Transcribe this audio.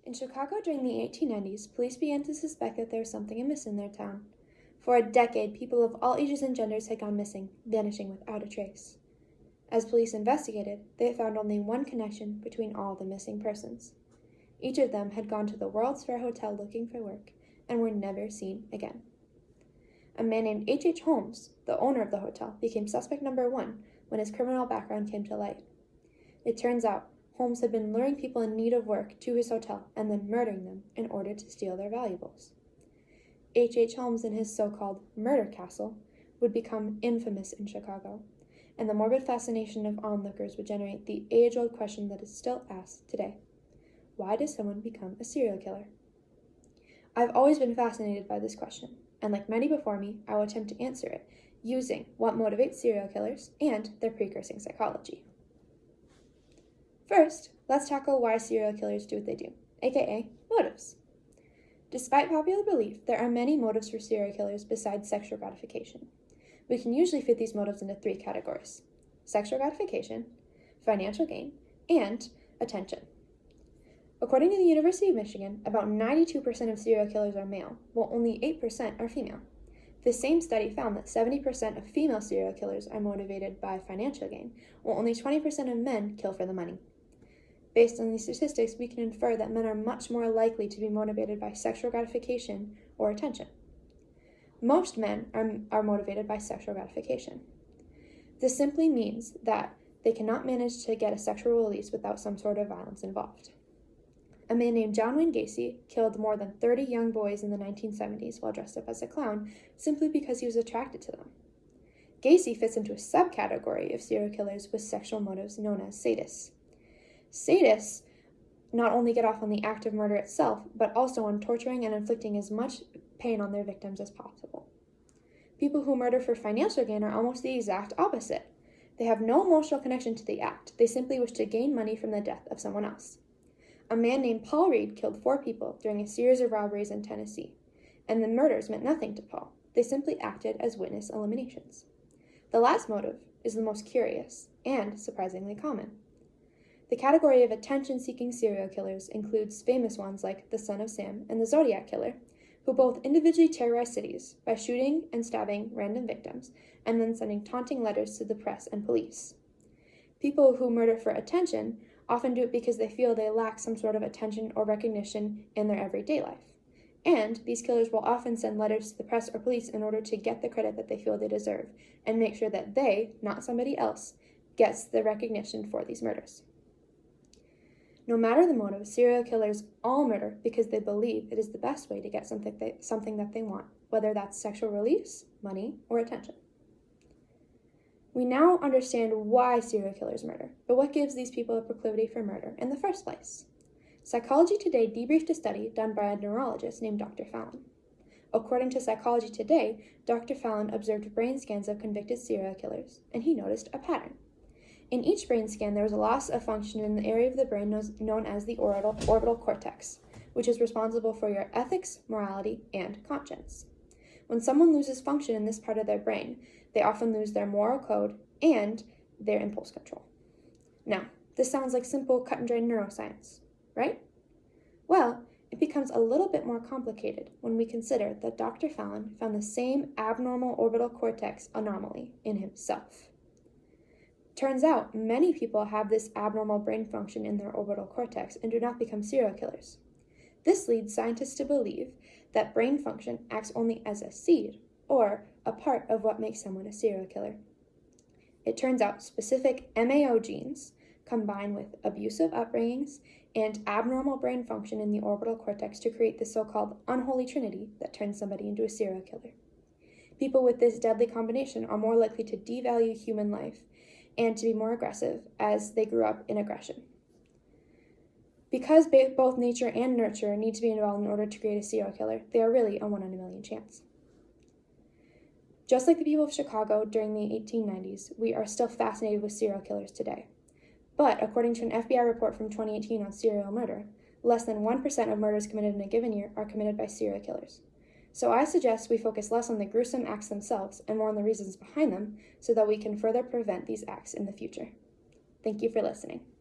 In Chicago during the 1890s, police began to suspect that there was something amiss in their town. For a decade, people of all ages and genders had gone missing, vanishing without a trace. As police investigated, they found only one connection between all the missing persons. Each of them had gone to the World's Fair Hotel looking for work and were never seen again. A man named H.H. Holmes, the owner of the hotel, became suspect number one when his criminal background came to light. It turns out Holmes had been luring people in need of work to his hotel and then murdering them in order to steal their valuables. H.H. Holmes and his so-called murder castle would become infamous in Chicago, and the morbid fascination of onlookers would generate the age-old question that is still asked today. Why does someone become a serial killer? I've always been fascinated by this question, and like many before me, I will attempt to answer it using what motivates serial killers and their precursing psychology. First, let's tackle why serial killers do what they do, aka motives. Despite popular belief, there are many motives for serial killers besides sexual gratification. We can usually fit these motives into three categories: sexual gratification, financial gain, and attention. According to the University of Michigan, about 92% of serial killers are male, while only 8% are female. This same study found that 70% of female serial killers are motivated by financial gain, while only 20% of men kill for the money. Based on these statistics, we can infer that men are much more likely to be motivated by sexual gratification or attention. Most men are motivated by sexual gratification. This simply means that they cannot manage to get a sexual release without some sort of violence involved. A man named John Wayne Gacy killed more than 30 young boys in the 1970s while dressed up as a clown simply because he was attracted to them. Gacy fits into a subcategory of serial killers with sexual motives known as sadists. Sadists not only get off on the act of murder itself, but also on torturing and inflicting as much pain on their victims as possible. People who murder for financial gain are almost the exact opposite. They have no emotional connection to the act. They simply wish to gain money from the death of someone else. A man named Paul Reed killed 4 people during a series of robberies in Tennessee, and the murders meant nothing to Paul. They simply acted as witness eliminations. The last motive is the most curious and surprisingly common. The category of attention-seeking serial killers includes famous ones like the Son of Sam and the Zodiac Killer, who both individually terrorize cities by shooting and stabbing random victims and then sending taunting letters to the press and police. People who murder for attention often do it because they feel they lack some sort of attention or recognition in their everyday life. And these killers will often send letters to the press or police in order to get the credit that they feel they deserve and make sure that they, not somebody else, gets the recognition for these murders. No matter the motive, serial killers all murder because they believe it is the best way to get something that they want, whether that's sexual release, money, or attention. We now understand why serial killers murder, but what gives these people a proclivity for murder in the first place? Psychology Today debriefed a study done by a neurologist named Dr. Fallon. According to Psychology Today, Dr. Fallon observed brain scans of convicted serial killers, and he noticed a pattern. In each brain scan, there was a loss of function in the area of the brain known as the orbital cortex, which is responsible for your ethics, morality, and conscience. When someone loses function in this part of their brain, they often lose their moral code and their impulse control. Now, this sounds like simple cut and dry neuroscience, right? Well, it becomes a little bit more complicated when we consider that Dr. Fallon found the same abnormal orbital cortex anomaly in himself. Turns out, many people have this abnormal brain function in their orbital cortex and do not become serial killers. This leads scientists to believe that brain function acts only as a seed, or a part of what makes someone a serial killer. It turns out specific MAO genes combine with abusive upbringings and abnormal brain function in the orbital cortex to create the so-called unholy trinity that turns somebody into a serial killer. People with this deadly combination are more likely to devalue human life and to be more aggressive as they grew up in aggression. Because both nature and nurture need to be involved in order to create a serial killer, they are really a 1 in a million chance. Just like the people of Chicago during the 1890s, we are still fascinated with serial killers today. But according to an FBI report from 2018 on serial murder, less than 1% of murders committed in a given year are committed by serial killers. So I suggest we focus less on the gruesome acts themselves and more on the reasons behind them so that we can further prevent these acts in the future. Thank you for listening.